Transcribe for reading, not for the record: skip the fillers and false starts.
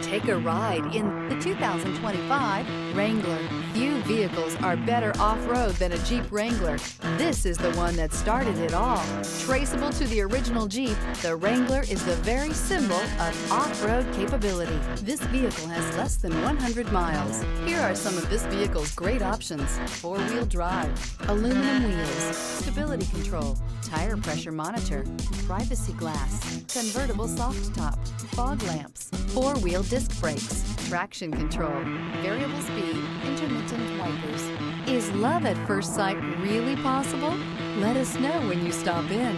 Take a ride in the 2025 Wrangler. Few vehicles are better off-road than a Jeep Wrangler. This is the one that started it all. Traceable to the original Jeep, the Wrangler is the very symbol of off-road capability. This vehicle has less than 100 miles. Here are some of this vehicle's great options: four-wheel drive, aluminum wheels, stability control, tire pressure monitor, privacy glass, convertible soft top, fog lamps, four-wheel disc brakes, traction control, variable speed, intermittent wipers. Is love at first sight really possible? Let us know when you stop in.